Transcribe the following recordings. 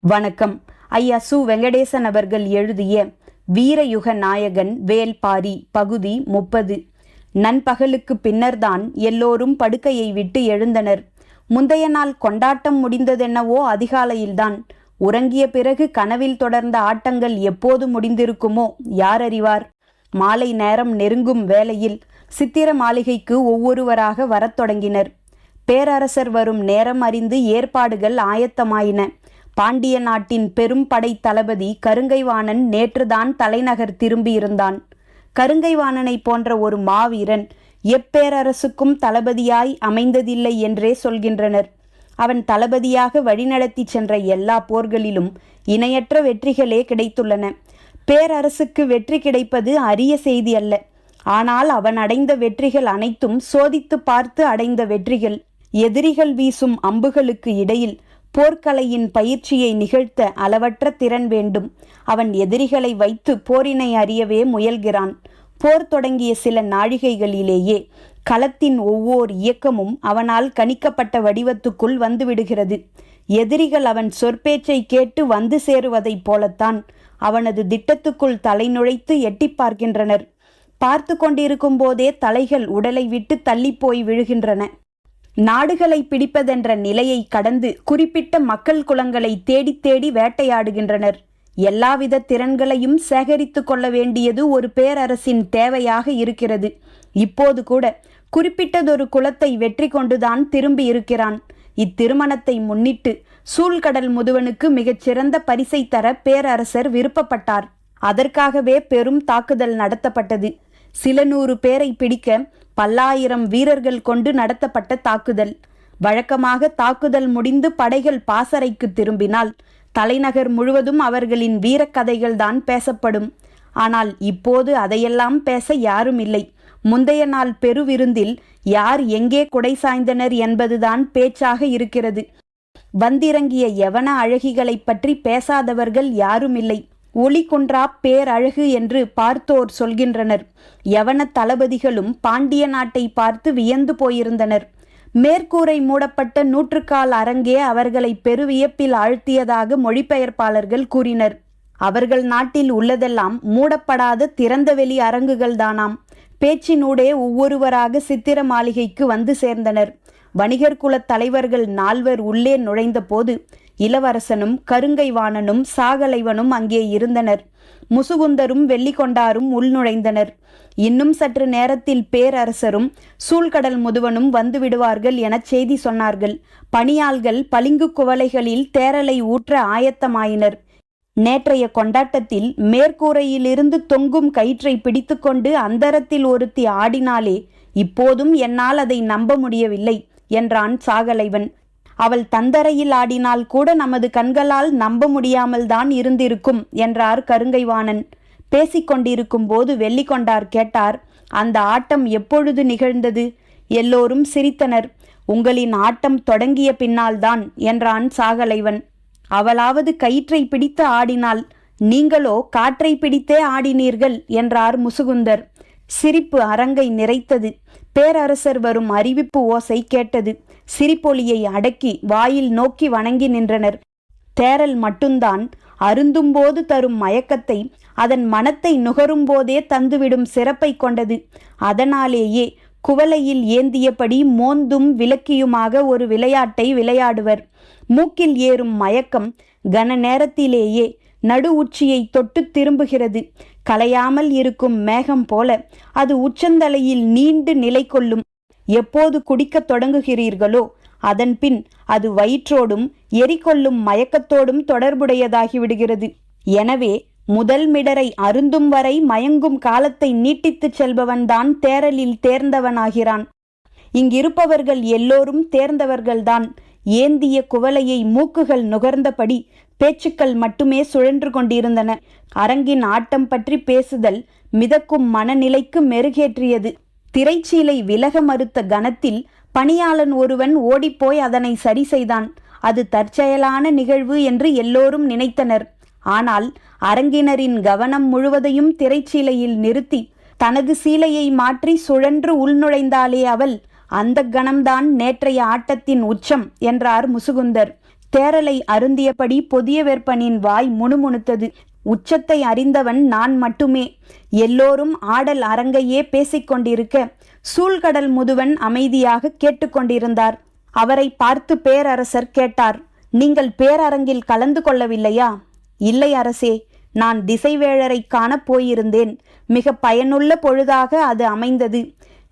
வணக்கம். ஐயா சு. வெங்கடேசன் அவர்கள் எழுதிய வீரயுக நாயகன் வேல்பாரி பகுதி 30. நண்பகலுக்கு பின்னர்தான் எல்லோரும் படுக்கையை விட்டு எழுந்தனர். முந்தைய நாள் கொண்டாட்டம் முடிந்ததென்னவோ அதிகாலையில்தான். உறங்கிய பிறகு கனவில் தொடர்ந்த ஆட்டங்கள் எப்போது முடிந்திருக்குமோ யார் அறிவார். மாலை நேரம் நெருங்கும் வேளையில் சித்திர மாளிகைக்கு ஒவ்வொருவராக வரத் தொடங்கினர். பேரரசர் வரும் நேரம் அறிந்து ஏற்பாடுகள் ஆயத்தமாயின. பாண்டிய நாட்டின் பெரும் படை தளபதி கருங்கைவாணன் நேற்றுதான் தலைநகர் திரும்பியிருந்தான். கருங்கைவாணனை போன்ற ஒரு மாவீரன் எப்பேரரசுக்கும் தளபதியாய் அமைந்ததில்லை என்றே சொல்கின்றனர். அவன் தளபதியாக வழிநடத்தி சென்ற எல்லா போர்களிலும் இணையற்ற வெற்றிகளே கிடைத்துள்ளன. பேரரசுக்கு வெற்றி கிடைப்பது அரிய செய்தி அல்ல. ஆனால் அவன் அடைந்த வெற்றிகள் அனைத்தும் சோதித்து பார்த்து அடைந்த வெற்றிகள். எதிரிகள் வீசும் அம்புகளுக்கு இடையில் போர்க்கலையின் பயிற்சியை நிகழ்த்த அளவற்ற திறன் வேண்டும். அவன் எதிரிகளை வைத்து போரினை அறியவே முயல்கிறான். போர் தொடங்கிய சில நாழிகைகளிலேயே களத்தின் ஒவ்வொரு இயக்கமும் அவனால் கணிக்கப்பட்ட வடிவத்துக்குள் வந்துவிடுகிறது. எதிரிகள் அவன் சொற்பேச்சை கேட்டு வந்து சேருவதைப் போலத்தான் அவனது திட்டத்துக்குள் தலை நுழைத்து எட்டி பார்க்கின்றனர். பார்த்து கொண்டிருக்கும் போதே தலைகள் உடலை விட்டு தள்ளிப்போய் விழுகின்றன. நாடுகளை பிடிப்பதென்ற நிலையை கடந்து குறிப்பிட்ட மக்கள் குலங்களை தேடி தேடி வேட்டையாடுகின்றனர். எல்லாவித திறன்களையும் சேகரித்து கொள்ள வேண்டியது ஒரு பேரரசின் தேவையாக இருக்கிறது. இப்போது கூட குறிப்பிட்டதொரு குலத்தை வெற்றி கொண்டுதான் திரும்பி இருக்கிறான். இத்திருமணத்தை முன்னிட்டு சூழ்கடல் முதுவனுக்கு மிகச்சிறந்த பரிசை தர பேரரசர் விருப்பப்பட்டார். அதற்காகவே பெரும் தாக்குதல் நடத்தப்பட்டது. சில 100 பேரை பிடிக்க பல்லாயிரம் வீரர்கள் கொண்டு நடத்தப்பட்ட தாக்குதல். வழக்கமாக தாக்குதல் முடிந்து படைகள் பாசறைக்கு திரும்பினால் தலைநகர் முழுவதும் அவர்களின் வீரக்கதைகள்தான் பேசப்படும். ஆனால் இப்போது அதையெல்லாம் பேச யாரும் இல்லை. முந்தைய நாள் பெருவிருந்தில் யார் எங்கே குடை சாய்ந்தனர் என்பதுதான் பேச்சாக இருக்கிறது. வந்திறங்கிய யவன அழகிகளை பற்றி பேசாதவர்கள் யாரும் இல்லை. ஒளி குன்றா பேரழகு என்று பார்த்தோர் சொல்கின்றனர். யவன தளபதிகளும் பாண்டிய நாட்டை பார்த்து வியந்து போயிருந்தனர். மேற்கூரை மூடப்பட்ட 100 அரங்கே அவர்களை பெருவியப்பில் ஆழ்த்தியதாக மொழிபெயர்ப்பாளர்கள் கூறினர். அவர்கள் நாட்டில் உள்ளதெல்லாம் மூடப்படாத திறந்தவெளி அரங்குகள்தானாம். பேச்சினூடே ஒவ்வொருவராக சித்திர மாளிகைக்கு வந்து சேர்ந்தனர். வணிகர் குலத் தலைவர்கள் 4 உள்ளே நுழைந்த போது இளவரசனும் கருங்கைவாணனும் சாகலைவனும் அங்கே இருந்தனர். முசுகுந்தரும் வெள்ளிக்கொண்டாரும் உள்நுழைந்தனர். இன்னும் சற்று நேரத்தில் பேரரசரும் சூழ்கடல் முதுவனும் வந்து விடுவார்கள் என செய்தி சொன்னார்கள். பணியாள்கள் பளிங்கு குவளைகளில் தேரலை ஊற்ற ஆயத்தமாயினர். நேற்றைய கொண்டாட்டத்தில் மேற்கூரையிலிருந்து தொங்கும் கயிற்றை பிடித்துக்கொண்டு அந்தரத்தில் ஒருத்தி ஆடினாலே இப்போதும் என்னால் அதை நம்ப முடியவில்லை என்றான் சாகலைவன். அவள் தந்தரையில் ஆடினால் கூட நமது கண்களால் நம்ப முடியாமல் தான் இருந்திருக்கும் என்றார் கருங்கைவாணன். பேசிக்கொண்டிருக்கும் போது வெள்ளிக்கொண்டார் கேட்டார், அந்த ஆட்டம் எப்பொழுது நிகழ்ந்தது? எல்லோரும் சிரித்தனர். உங்களின் ஆட்டம் தொடங்கிய பின்னால்தான் என்றான் சாகலைவன். அவளாவது கயிற்றை பிடித்து ஆடினாள், நீங்களோ காற்றை பிடித்தே ஆடினீர்கள் என்றார் முசுகுந்தர். சிரிப்பு அரங்கை நிறைத்தது. பேரரசர் வரும் அறிவிப்பு ஓசை கேட்டது. சிரிப்பொலியை அடக்கி வாயில் நோக்கி வணங்கி நின்றனர். தேரல் மட்டும்தான் அருந்தும்போது தரும் மயக்கத்தை அதன் மனத்தை நுகரும்போதே தந்துவிடும் சிறப்பை கொண்டது. அதனாலேயே குவளையில் ஏந்தியபடி மோந்தும் விளக்கியுமாக ஒரு விளையாட்டை விளையாடுவர். மூக்கில் ஏறும் மயக்கம் கன நேரத்திலேயே நடு உச்சியை தொட்டு திரும்புகிறது. கலையாமல் இருக்கும் மேகம் போல அது உச்சந்தலையில் நீண்டு நிலை கொள்ளும். எப்போது குடிக்கத் தொடங்குகிறீர்களோ அதன்பின் அது வயிற்றோடும் எரிகொள்ளும் மயக்கத்தோடும் தொடர்புடையதாகிவிடுகிறது. எனவே முதல் மிடரை அருந்தும் வரை மயங்கும் காலத்தை நீட்டித்துச் செல்பவன்தான் தேரலில் தேர்ந்தவனாகிறான். இங்கிருப்பவர்கள் எல்லோரும் தேர்ந்தவர்கள்தான். ஏந்திய குவளையை மூக்குகள் நுகர்ந்தபடி பேச்சுக்கள் மட்டுமே சுழன்று கொண்டிருந்தன. அரங்கின் ஆட்டம் பற்றி பேசுதல் மிதக்கும் மனநிலைக்கு மெருகேற்றியது. திரைச்சீலை விலக மறுத்த கணத்தில் பணியாளன் ஒருவன் ஓடிப்போய் அதனை சரி செய்தான். அது தற்செயலான நிகழ்வு என்று எல்லோரும் நினைத்தனர். ஆனால் அரங்கினரின் கவனம் முழுவதையும் திரைச்சீலையில் நிறுத்தி தனது சீலையை மாற்றி சுழன்று உள்நுழைந்தாளே அவள், அந்த கணம்தான் நேற்றைய ஆட்டத்தின் உச்சம் என்றார் முசுகுந்தர். தேரலை அருந்தியபடி புதிய வெப்பனின் வாய் முணுமுணுத்தது. உச்சத்தை அறிந்தவன் நான் மட்டுமே. எல்லோரும் ஆடல் அரங்கையே பேசிக்கொண்டிருக்க சூழ்கடல் முதுவன் அமைதியாக கேட்டுக்கொண்டிருந்தார். அவரை பார்த்து பேரரசர் கேட்டார், நீங்கள் பேரரங்கில் கலந்து கொள்ளவில்லையா? இல்லை அரசே, நான் திசைவேழரை காணப் போயிருந்தேன். மிக பயனுள்ள பொழுதாக அது அமைந்தது.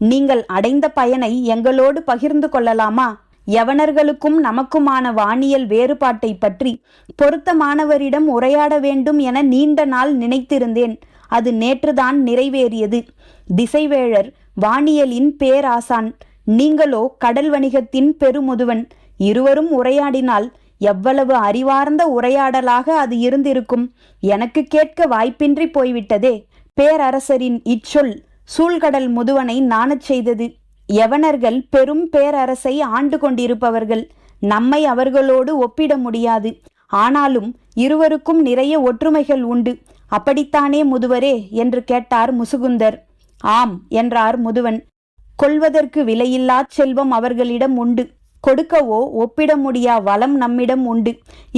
நீங்கள் அடைந்த பயனை எங்களோடு பகிர்ந்து கொள்ளலாமா? யவனர்களுக்கும் நமக்குமான வானியல் வேறுபாட்டை பற்றி பொருத்தமானவரிடம் உரையாட வேண்டும் என நீண்ட நாள் நினைத்திருந்தேன். அது நேற்றுதான் நிறைவேறியது. திசைவேழர் வானியலின் பேராசான், நீங்களோ கடல் வணிகத்தின் பெருமுதுவன். இருவரும் உரையாடினால் எவ்வளவு அறிவார்ந்த உரையாடலாக அது இருந்திருக்கும். எனக்கு கேட்க வாய்ப்பின்றி போய்விட்டதே. பேரரசரின் இச்சொல் சூழ்கடல் முதுவனை நாணச் செய்தது. யவனர்கள் பெரும் பேரரசை ஆண்டு கொண்டிருப்பவர்கள். நம்மை அவர்களோடு ஒப்பிட முடியாது. ஆனாலும் இருவருக்கும் நிறைய ஒற்றுமைகள் உண்டு. அப்படித்தானே முதுவரே என்று கேட்டார் முசுகுந்தர். ஆம் என்றார் முதுவன். கொள்வதற்கு விலையில்லா செல்வம் அவர்களிடம் உண்டு. கொடுக்கவோ ஒப்பிட முடியா வளம் நம்மிடம் உண்டு.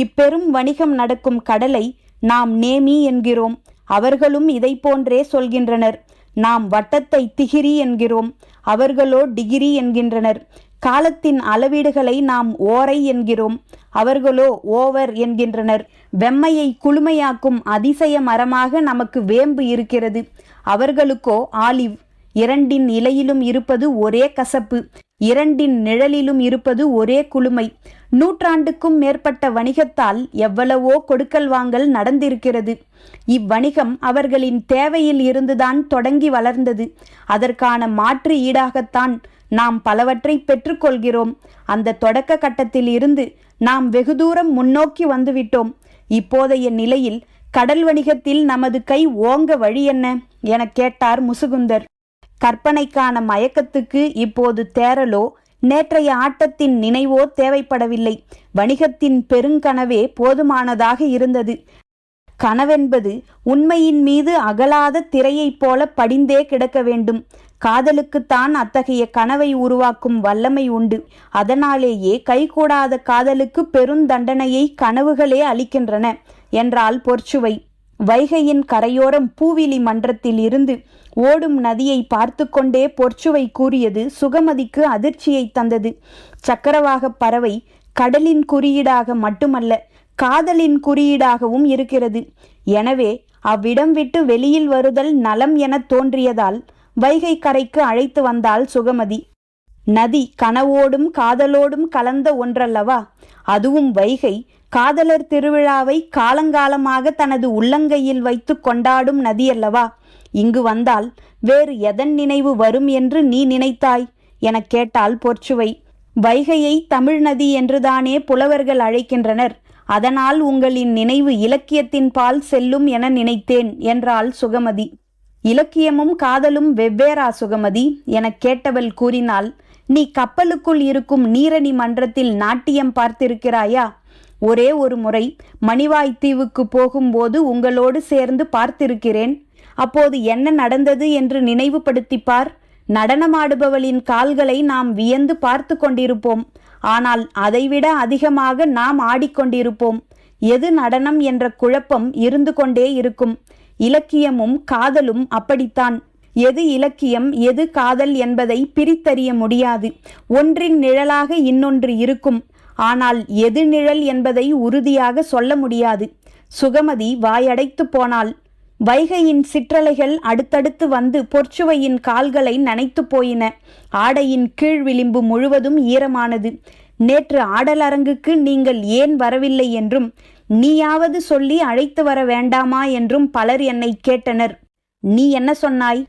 இப்பெரும் வணிகம் நடக்கும் கடலை நாம் நேமி என்கிறோம். அவர்களும் இதை போன்றே சொல்கின்றனர். நாம் வட்டத்தை திகிரி என்கிறோம். அவர்களோ டிகிரி என்கின்றனர். காலத்தின் அளவீடுகளை நாம் ஓரை என்கிறோம். அவர்களோ ஓவர் என்கின்றனர். வெம்மையை குளுமையாக்கும் அதிசய மரமாக நமக்கு வேம்பு இருக்கிறது. அவர்களுக்கோ ஆலிவ். இரண்டின் இலையிலும் இருப்பது ஒரே கசப்பு. இரண்டின் நிழலிலும் இருப்பது ஒரே குளுமை. நூற்றாண்டுக்கும் மேற்பட்ட வணிகத்தால் எவ்வளவோ கொடுக்கல் வாங்கல் நடந்திருக்கிறது. இவ்வணிகம் அவர்களின் தேவையில் இருந்துதான் தொடங்கி வளர்ந்தது. அதற்கான மாற்று ஈடாகத்தான் நாம் பலவற்றை பெற்றுக்கொள்கிறோம். அந்த தொடக்க கட்டத்தில் இருந்து நாம் வெகு தூரம் முன்னோக்கி வந்துவிட்டோம். இப்போதைய நிலையில் கடல் வணிகத்தில் நமது கை ஓங்க வழி என்ன என கேட்டார் முசுகுந்தர். கற்பனைக்கான மயக்கத்துக்கு இப்போது தேரலோ நேற்றைய ஆட்டத்தின் நினைவோ தேவைப்படவில்லை. வணிகத்தின் பெருங்கனவே போதுமானதாக இருந்தது. கனவென்பது உண்மையின் மீது அகலாத திரையைப் போல படிந்தே கிடக்க வேண்டும். காதலுக்குத்தான் அத்தகைய கனவை உருவாக்கும் வல்லமை உண்டு. அதனாலேயே கைகூடாத காதலுக்கு பெருந்தண்டனையை கனவுகளே அளிக்கின்றன என்றாள் பொற்சுவை. வைகையின் கரையோரம் பூவிலி மன்றத்தில் இருந்து ஓடும் நதியை பார்த்து கொண்டே பொற்சுவை கூறியது சுகமதிக்கு அதிர்ச்சியை தந்தது. சக்கரவாக பறவை கடலின் குறியீடாக மட்டுமல்ல, காதலின் குறியீடாகவும் இருக்கிறது. எனவே அவ்விடம் விட்டு வெளியில் வருதல் நலம் என தோன்றியதால் வைகை கரைக்கு அழைத்து வந்தாள் சுகமதி. நதி கனவோடும் காதலோடும் கலந்த ஒன்றல்லவா? அதுவும் வைகை காதலர் திருவிழாவை காலங்காலமாக தனது உள்ளங்கையில் வைத்து கொண்டாடும் நதியல்லவா? இங்கு வந்தால் வேறு எதன் நினைவு வரும் என்று நீ நினைத்தாய் எனக் கேட்டாள் பொற்சுவை. வைகையை தமிழ் நதி என்றுதானே புலவர்கள் அழைக்கின்றனர். அதனால் உங்களின் நினைவு இலக்கியத்தின் பால் செல்லும் என நினைத்தேன் என்றாள் சுகமதி. இலக்கியமும் காதலும் வெவ்வேறா சுகமதி எனக் கேட்டவள் கூறினாள். நீ கப்பலுக்குள் இருக்கும் நீரணி மன்றத்தில் நாட்டியம் பார்த்திருக்கிறாயா? ஒரே ஒரு முறை மணிவாய் தீவுக்கு போகும்போது உங்களோடு சேர்ந்து பார்த்திருக்கிறேன். அப்போது என்ன நடந்தது என்று நினைவுபடுத்திப்பார். நடனமாடுபவளின் கால்களை நாம் வியந்து பார்த்து கொண்டிருப்போம். ஆனால் அதைவிட அதிகமாக நாம் ஆடிக்கொண்டிருப்போம். எது நடனம் என்ற குழப்பம் இருந்து கொண்டே இருக்கும். இலக்கியமும் காதலும் அப்படித்தான். எது இலக்கியம் எது காதல் என்பதை பிரித்தறிய முடியாது. ஒன்றின் நிழலாக இன்னொன்று இருக்கும். ஆனால் எது நிழல் என்பதை உறுதியாக சொல்ல முடியாது. சுகமதி வாயடைத்து போனாள். வைகையின் சிற்றலைகள் அடுத்தடுத்து வந்து பொற்சுவையின் கால்களை நனைத்து போயின. ஆடையின் கீழ் விளிம்பு முழுவதும் ஈரமானது. நேற்று ஆடலரங்குக்கு நீங்கள் ஏன் வரவில்லை என்றும் நீயாவது சொல்லி அழைத்து வர வேண்டாமா என்றும் பலர் என்னை கேட்டனர். நீ என்ன சொன்னாய்?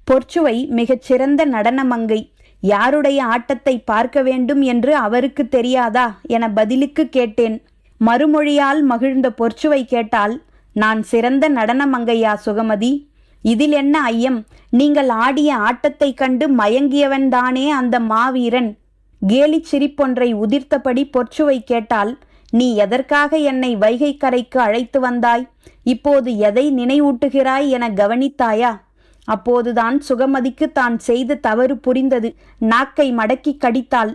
பொற்சுவை மிகச் சிறந்த நடனமங்கை. யாருடைய ஆட்டத்தை பார்க்க வேண்டும் என்று அவருக்கு தெரியாதா என பதிலுக்கு கேட்டேன். மறுமொழியால் மகிழ்ந்த பொற்சுவை கேட்டால், நான் சிறந்த நடனமங்கையா சுகமதி? இதில் என்ன ஐயம்? நீங்கள் ஆடிய ஆட்டத்தை கண்டு மயங்கியவன்தானே அந்த மாவீரன். கேலி சிரிப்பொன்றை உதிர்த்தபடி பொற்சுவை கேட்டால், நீ எதற்காக என்னை வைகை கரைக்கு அழைத்து வந்தாய்? இப்போது எதை நினைவூட்டுகிறாய் என கவனித்தாயா? அப்போதுதான் சுகமதிக்கு தான் செய்த தவறு புரிந்தது. நாக்கை மடக்கி கடித்தாள்.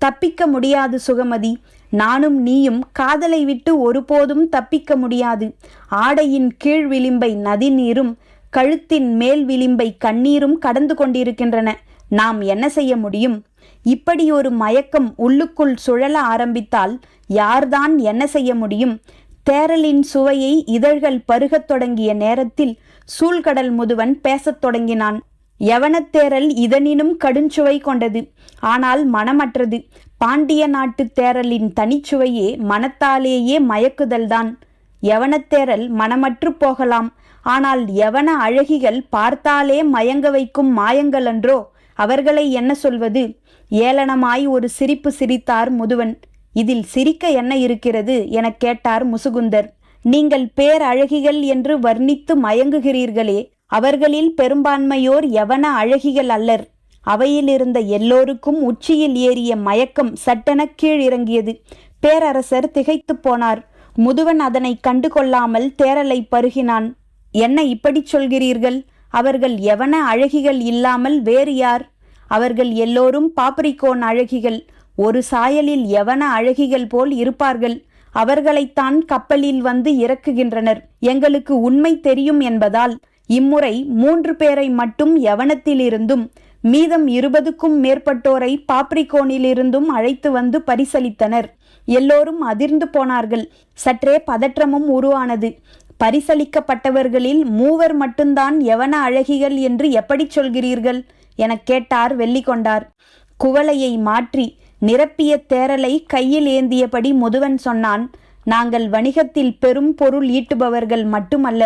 தப்பிக்க முடியாது சுகமதி. நானும் நீயும் காதலை விட்டு ஒருபோதும் தப்பிக்க முடியாது. ஆடையின் கீழ் விளிம்பை நதிநீரும் கழுத்தின் மேல் விளிம்பை கண்ணீரும் கடந்து கொண்டிருக்கின்றன. நாம் என்ன செய்ய முடியும்? இப்படி ஒரு மயக்கம் உள்ளுக்குள் சுழல ஆரம்பித்தால் யார்தான் என்ன செய்ய முடியும்? தேரலின் சுவையை இதழ்கள் பருகத் தொடங்கிய நேரத்தில் சூழ்கடல் முதுவன் பேசத் தொடங்கினான். யவனத்தேரல் இதனினும் கடுஞ்சுவை கொண்டது, ஆனால் மனமற்றது. பாண்டிய நாட்டு தேரலின் தனிச்சுவையே மனத்தாலேயே மயக்குதல்தான். யவனத்தேரல் மனமற்று போகலாம், ஆனால் யவன அழகிகள் பார்த்தாலே மயங்க வைக்கும் மாயங்களன்றோ? அவர்களை என்ன சொல்வது? ஏளனமாய் ஒரு சிரிப்பு சிரித்தார் முதுவன். இதில் சிரிக்க என்ன இருக்கிறது எனக் கேட்டார் முசுகுந்தர். நீங்கள் பேரழகிகள் என்று வர்ணித்து மயங்குகிறீர்களே, அவர்களில் பெரும்பான்மையோர் யவன அழகிகள் அல்லர். அவையிலிருந்த எல்லோருக்கும் உச்சியில் ஏறிய மயக்கம் சட்டென கீழ் இறங்கியது. பேரரசர் திகைத்து போனார். முதுவன் அதனை கண்டு கொள்ளாமல் தேரலை பருகினான். என்ன இப்படி சொல்கிறீர்கள்? அவர்கள் யவன அழகிகள் இல்லாமல் வேறு யார்? அவர்கள் எல்லோரும் பாப்ரிகோன் அழகிகள். ஒரு சாயலில் யவன அழகிகள் போல் இருப்பார்கள். அவர்களைத்தான் கப்பலில் வந்து இறக்குகின்றனர். எங்களுக்கு உண்மை தெரியும் என்பதால் இம்முறை 3 பேரை மட்டும் யவனத்திலிருந்தும் மீதம் 20க்கும் மேற்பட்டோரை பாப்ரிகோனிலிருந்தும் அழைத்து வந்து பரிசளித்தனர். எல்லோரும் அதிர்ந்து போனார்கள். சற்றே பதற்றமும் உருவானது. பரிசளிக்கப்பட்டவர்களில் 3 மட்டும்தான் யவன அழகிகள் என்று எப்படி சொல்கிறீர்கள் எனக் கேட்டார் வெள்ளிக்கொண்டார். குவளையை மாற்றி நிரப்பிய தேரலை கையில் ஏந்தியபடி முதுவன் சொன்னான். நாங்கள் வணிகத்தில் பெரும் பொருள் ஈட்டுபவர்கள் மட்டுமல்ல,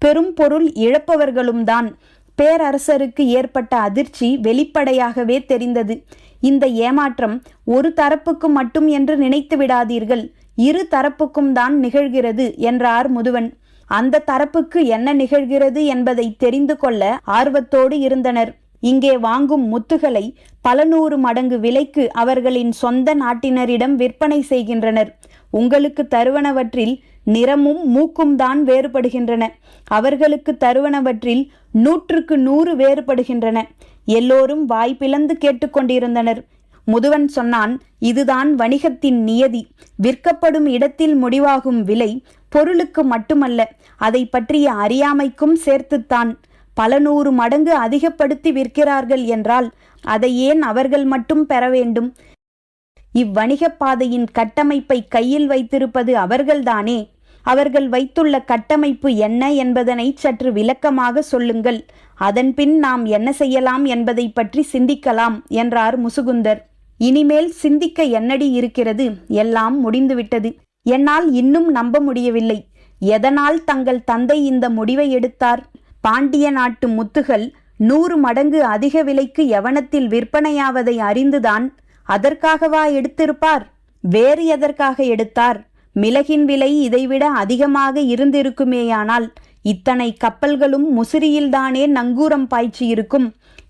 பெரும் பொருள் இழப்பவர்களும் தான். பேரரசருக்கு ஏற்பட்ட அதிர்ச்சி வெளிப்படையாகவே தெரிந்தது. இந்த ஏமாற்றம் ஒரு தரப்புக்கு மட்டும் என்று நினைத்து விடாதீர்கள், 2 தரப்புக்கும் தான் நிகழ்கிறது என்றார் முதுவன். அந்த தரப்புக்கு என்ன நிகழ்கிறது என்பதை தெரிந்து கொள்ள ஆர்வத்தோடு இருந்தனர். இங்கே வாங்கும் முத்துகளை பல 100 மடங்கு விலைக்கு அவர்களின் சொந்த நாட்டினரிடம் விற்பனை செய்கின்றனர். உங்களுக்கு தருவனவற்றில் நிறமும் மூக்கும் தான் வேறுபடுகின்றன. அவர்களுக்கு தருவனவற்றில் 100க்கு 100 வேறுபடுகின்றன. எல்லோரும் வாய் பிளந்து கேட்டுக்கொண்டிருந்தனர். முதுவன் சொன்னான், இதுதான் வணிகத்தின் நியதி. விற்கப்படும் இடத்தில் முடிவாகும் விலை பொருளுக்கு மட்டுமல்ல, அதை பற்றிய அறியாமைக்கும் சேர்த்துத்தான். பல 100 மடங்கு அதிகப்படுத்தி விற்கிறார்கள் என்றால் அதை ஏன் அவர்கள் மட்டும் பெற வேண்டும்? இவ்வணிக பாதையின் கட்டமைப்பை கையில் வைத்திருப்பது அவர்கள்தானே. அவர்கள் வைத்துள்ள கட்டமைப்பு என்ன என்பதனை சற்று விளக்கமாக சொல்லுங்கள். அதன்பின் நாம் என்ன செய்யலாம் என்பதை பற்றி சிந்திக்கலாம் என்றார் முசுகுந்தர். இனிமேல் சிந்திக்க என்னடி இருக்கிறது? எல்லாம் முடிந்துவிட்டது. என்னால் இன்னும் நம்ப முடியவில்லை. எதனால் தங்கள் தந்தை இந்த முடிவை எடுத்தார்? பாண்டிய நாட்டு முத்துகள் 100 மடங்கு அதிக விலைக்கு யவனத்தில் விற்பனையாவதை அறிந்துதான் அதற்காகவா எடுத்திருப்பார்? வேறு எதற்காக எடுத்தார்? மிளகின் விலை இதைவிட அதிகமாக இருந்திருக்குமேயானால் இத்தனை கப்பல்களும் முசிறியில்தானே நங்கூரம் பாய்ச்சி இருக்கும்.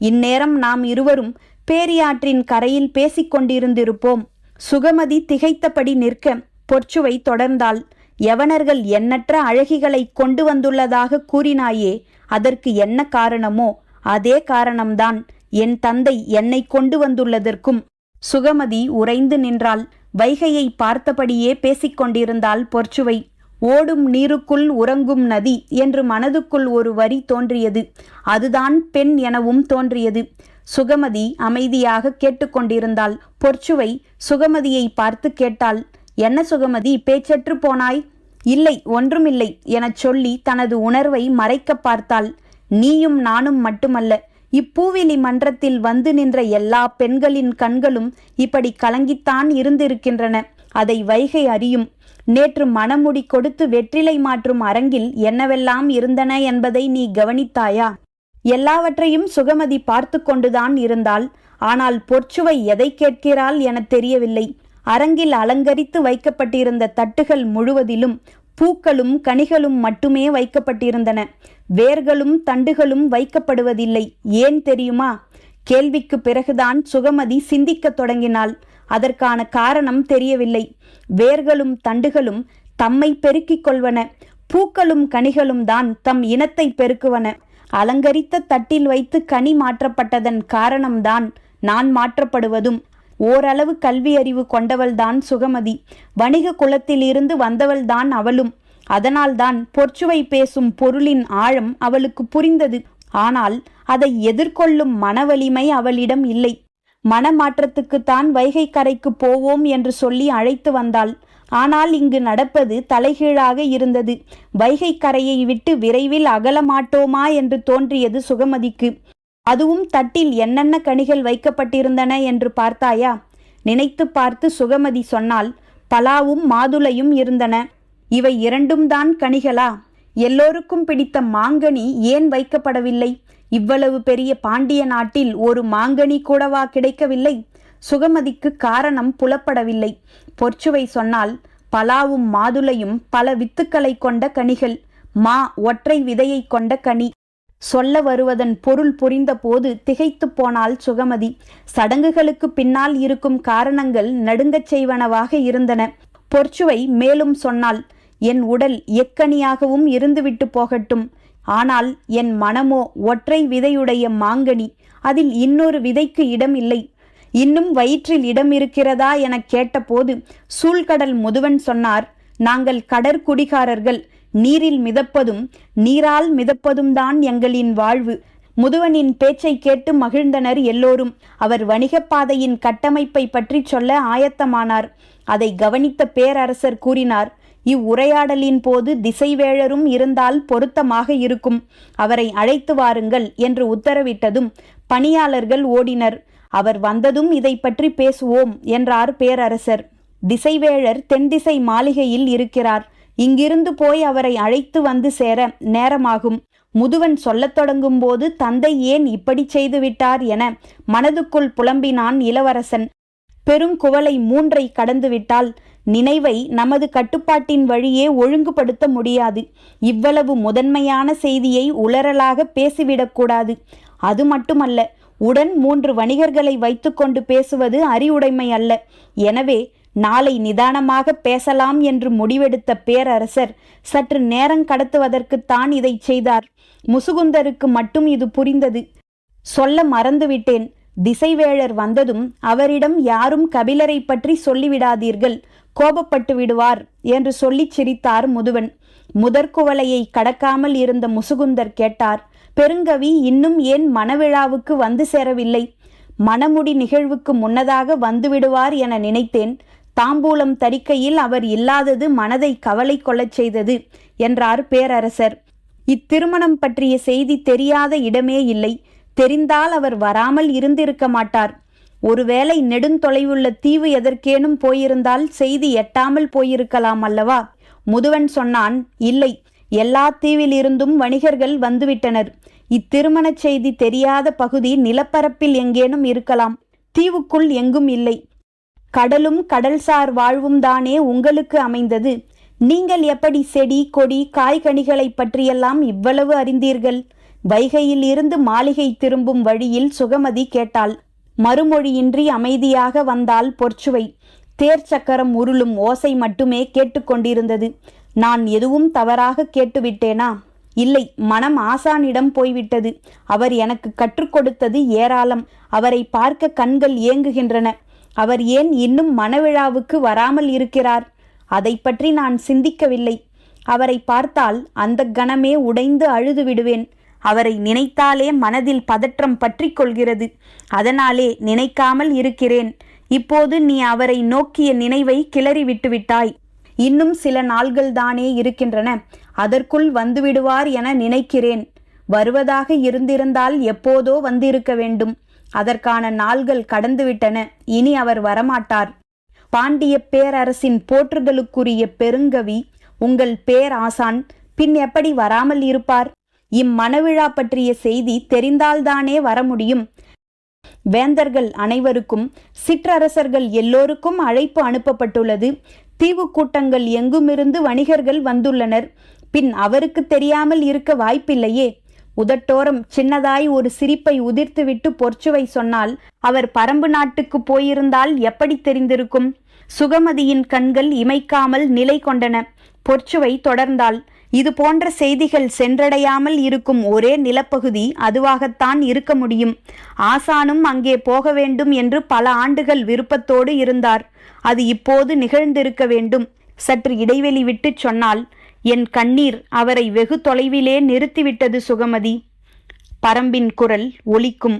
இந்நேரம் நாம் இருவரும் பேரியாற்றின் கரையில் பேசிக்கொண்டிருந்திருப்போம். சுகமதி திகைத்தபடி நிற்க பொற்சுவை தொடர்ந்தாள். யவனர்கள் எண்ணற்ற அழகிகளை கொண்டு வந்துள்ளதாக கூறினாயே, அதற்கு என்ன காரணமோ அதே காரணம்தான் என் தந்தை என்னை கொண்டு வந்துள்ளதற்கும். சுகமதி உறைந்து நின்றாள். வைகையை பார்த்தபடியே பேசிக்கொண்டிருந்தாள் பொற்சுவை. ஓடும் நீருக்குள் உறங்கும் நதி என்று மனதுக்குள் ஒரு வரி தோன்றியது. அதுதான் பெண் எனவும் தோன்றியது. சுகமதி அமைதியாக கேட்டுக்கொண்டிருந்தாள். பொற்சுவை சுகமதியை பார்த்து கேட்டாள், என்ன சுகமதி, பேச்சற்று போனாய்? இல்லை, ஒன்றுமில்லை எனச் சொல்லி தனது உணர்வை மறைக்க பார்த்தாள். நீயும் நானும் மட்டுமல்ல, இப்பூவிலி மன்றத்தில் வந்து நின்ற எல்லா பெண்களின் கண்களும் இப்படி கலங்கித்தான் இருந்திருக்கின்றன. அதை வைகை அறியும். நேற்று மணமுடி கொடுத்து வெற்றிலை மாற்றும் அரங்கில் என்னவெல்லாம் இருந்தன என்பதை நீ கவனித்தாயா? எல்லாவற்றையும் சுகமதி பார்த்து கொண்டுதான் இருந்தாள். ஆனால் பொற்சுவை எதை கேட்கிறாள் என தெரியவில்லை. அரங்கில் அலங்கரித்து வைக்கப்பட்டிருந்த தட்டுகள் முழுவதிலும் பூக்களும் கனிகளும் மட்டுமே வைக்கப்பட்டிருந்தன. வேர்களும் தண்டுகளும் வைக்கப்படுவதில்லை. ஏன் தெரியுமா? கேள்விக்கு பிறகுதான் சுகமதி சிந்திக்கத் தொடங்கினாள். அதற்கான காரணம் தெரியவில்லை. வேர்களும் தண்டுகளும் தம்மை பெருக்கிக் கொள்வன. பூக்களும் கனிகளும் தான் தம் இனத்தை பெருக்குவன. அலங்கரித்த தட்டில் வைத்து கனி மாற்றப்பட்டதன் காரணம்தான் நான் மாற்றப்படுவதும். ஓரளவு கல்வி அறிவு கொண்டவள்தான் சுகமதி. வணிக குலத்திலிருந்து வந்தவள்தான் அவளும். அதனால்தான் பொற்சுவை பேசும் பொருளின் ஆழம் அவளுக்கு புரிந்தது. ஆனால் அதை எதிர்கொள்ளும் மனவலிமை அவளிடம் இல்லை. மனமாற்றத்துக்குத்தான் வைகை கரைக்கு போவோம் என்று சொல்லி அழைத்து வந்தாள். ஆனால் இங்கு நடப்பது தலைகீழாக இருந்தது. வைகை கரையை விட்டு விரைவில் அகலமாட்டோமா என்று தோன்றியது சுகமதிக்கு. அதுவும் தட்டில் என்னென்ன கனிகள் வைக்கப்பட்டிருந்தன என்று பார்த்தாயா? நினைத்து பார்த்து சுகமதி சொன்னால், பலாவும் மாதுளையும் இருந்தன. இவை இரண்டும் தான் கனிகளா? எல்லோருக்கும் பிடித்த மாங்கனி ஏன் வைக்கப்படவில்லை? இவ்வளவு பெரிய பாண்டிய நாட்டில் ஒரு மாங்கனி கூடவா கிடைக்கவில்லை? சுகமதிக்கு காரணம் புலப்படவில்லை. பொற்சுவை சொன்னால், பலாவும் மாதுளையும் பல வித்துக்களை கொண்ட கனிகள், மா ஒற்றை விதையை கொண்ட கனி. சொல்ல வருவதன் பொருள் புரிந்த போது திகைத்து போனாள் சுகமதி. சடங்குகளுக்கு பின்னால் இருக்கும் காரணங்கள் நடுங்கச் செய்வனவாக இருந்தன. பொற்சுவை மேலும் சொன்னால், என் உடல் எக்கனியாகவும் இருந்துவிட்டு போகட்டும். ஆனால் என் மனமோ ஒற்றை விதையுடைய மாங்கனி. அதில் இன்னொரு விதைக்கு இடம் இல்லை. இன்னும் வயிற்றில் இடம் இருக்கிறதா என கேட்டபோது சூழ்கடல் முதுவன் சொன்னார், நாங்கள் கடற்குடிகாரர்கள். நீரில் மிதப்பதும் நீரால் மிதப்பதும் தான் எங்களின் வாழ்வு. முதுவனின் பேச்சை கேட்டு மகிழ்ந்தனர் எல்லோரும். அவர் வணிகப் பாதையின் கட்டமைப்பை பற்றி சொல்ல ஆயத்தமானார். அதை கவனித்த பேரரசர் கூறினார், இவ்வுரையாடலின் போது திசைவேழரும் இருந்தால் பொருத்தமாக இருக்கும். அவரை அழைத்து வாருங்கள் என்று உத்தரவிட்டதும் பணியாளர்கள் ஓடினர். அவர் வந்ததும் இதை பற்றி பேசுவோம் என்றார் பேரரசர். திசைவேழர் தென்திசை மாளிகையில் இருக்கிறார். இங்கிருந்து போய் அவரை அழைத்து வந்து சேர நேரமாகும். முதுவன் சொல்லத் தொடங்கும் போது தந்தை ஏன் இப்படி செய்து விட்டார் என மனதுக்குள் புலம்பினான் இளவரசன். பெருங்குவளை 3 கடந்துவிட்டால் நினைவை நமது கட்டுப்பாட்டின் வழியே ஒழுங்குபடுத்த முடியாது. இவ்வளவு முதன்மையான செய்தியை உளறலாக பேசிவிடக்கூடாது. அது மட்டுமல்ல, உடன் 3 வணிகர்களை வைத்துக்கொண்டு பேசுவது அறிவுடைமை அல்ல. எனவே நாளை நிதானமாக பேசலாம் என்று முடிவெடுத்த பேரரசர் சற்று நேரம் கடத்துவதற்குத்தான் இதை செய்தார். முசுகுந்தருக்கு மட்டும் இது புரிந்தது. சொல்ல மறந்துவிட்டேன். திசைவேழர் வந்ததும் அவரிடம் யாரும் கபிலரை பற்றி சொல்லிவிடாதீர்கள், கோபப்பட்டு விடுவார் என்று சொல்லிச் சிரித்தார் முதுவன். முதற்குவலையை கடக்காமல் இருந்த முசுகுந்தர் கேட்டார், பெருங்கவி இன்னும் ஏன் மணவிழாவுக்கு வந்து சேரவில்லை? மணமுடி நிகழ்வுக்கு முன்னதாக வந்துவிடுவார் என நினைத்தேன். தாம்பூலம் தரிக்கையில் அவர் இல்லாதது மனதை கவலை கொள்ளச் செய்தது என்றார் பேரரசர். இத்திருமணம் பற்றிய செய்தி தெரியாத இடமே இல்லை. தெரிந்தால் அவர் வராமல் இருந்திருக்க மாட்டார். ஒருவேளை நெடுந்தொலைவுள்ள தீவு எதற்கேனும் போயிருந்தால் செய்தி எட்டாமல் போயிருக்கலாம் அல்லவா? முதுவன் சொன்னான், இல்லை, எல்லா தீவிலிருந்தும் வணிகர்கள் வந்துவிட்டனர். இத்திருமண செய்தி தெரியாத பகுதி நிலப்பரப்பில் எங்கேனும் இருக்கலாம், தீவுக்குள் எங்கும் இல்லை. கடலும் கடல்சார் வாழ்வும் தானே உங்களுக்கு அமைந்தது. நீங்கள் எப்படி செடி கொடி காய்கனிகளை பற்றியெல்லாம் இவ்வளவு அறிந்தீர்கள்? வைகையில் இருந்து மாளிகை திரும்பும் வழியில் சுகமதி கேட்டாள். மறுமொழியின்றி அமைதியாக வந்தாள் பொற்சுவை. தேர் சக்கரம் உருளும் ஓசை மட்டுமே கேட்டுக்கொண்டிருந்தது. நான் எதுவும் தவறாக கேட்டுவிட்டேனா? இல்லை, மனம் ஆசானிடம் போய்விட்டது. அவர் எனக்கு கற்றுக் கொடுத்தது ஏராளம். அவரை பார்க்க கண்கள் ஏங்குகின்றன. அவர் ஏன் இன்னும் மணவிழாவுக்கு வராமல் இருக்கிறார்? அதை பற்றி நான் சிந்திக்கவில்லை. அவரை பார்த்தால் அந்த கணமே உடைந்து அழுது விடுவேன். அவரை நினைத்தாலே மனதில் பதற்றம் பற்றி கொள்கிறது. அதனாலே நினைக்காமல் இருக்கிறேன். இப்போது நீ அவரை நோக்கிய நினைவை கிளறி விட்டுவிட்டாய். இன்னும் சில நாள்கள் தானே இருக்கின்றன. அதற்குள் வந்துவிடுவார் என நினைக்கிறேன். வருவதாக இருந்திருந்தால் எப்போதோ வந்திருக்க வேண்டும். அதற்கான நாள்கள் கடந்துவிட்டன. இனி அவர் வரமாட்டார். பாண்டிய பேரரசின் போற்றுதலுக்குரிய பெருங்கவி, உங்கள் பேராசான் பின் எப்படி வராமல் இருப்பார்? இம்மணவிழா பற்றிய செய்தி தெரிந்தால்தானே வர முடியும். வேந்தர்கள் அனைவருக்கும் சிற்றரசர்கள் எல்லோருக்கும் அழைப்பு அனுப்பப்பட்டுள்ளது. தீவு கூட்டங்கள் எங்குமிருந்து வணிகர்கள் வந்துள்ளனர். பின் அவருக்கு தெரியாமல் இருக்க வாய்ப்பில்லையே. உதட்டோரம் சின்னதாய் ஒரு சிரிப்பை உதிர்த்துவிட்டு பொற்சுவை சொன்னால், அவர் பரம்பு நாட்டுக்கு போயிருந்தால் எப்படி தெரிந்திருக்கும்? சுகமதியின் கண்கள் இமைக்காமல் நிலை கொண்டன. பொற்சுவை தொடர்ந்தாள், இது போன்ற செய்திகள் சென்றடையாமல் இருக்கும் ஒரே நிலப்பகுதி அதுவாகத்தான் இருக்க முடியும். ஆசானும் அங்கே போக வேண்டும் என்று பல ஆண்டுகள் விருப்பத்தோடு இருந்தார். அது இப்போது நிகழ்ந்திருக்க வேண்டும். சற்று இடைவெளி விட்டு சொன்னால், என் கண்ணீர் அவரை வெகு தொலைவிலே நிறுத்திவிட்டது சுகமதி. பரம்பின் குரல் ஒலிக்கும்.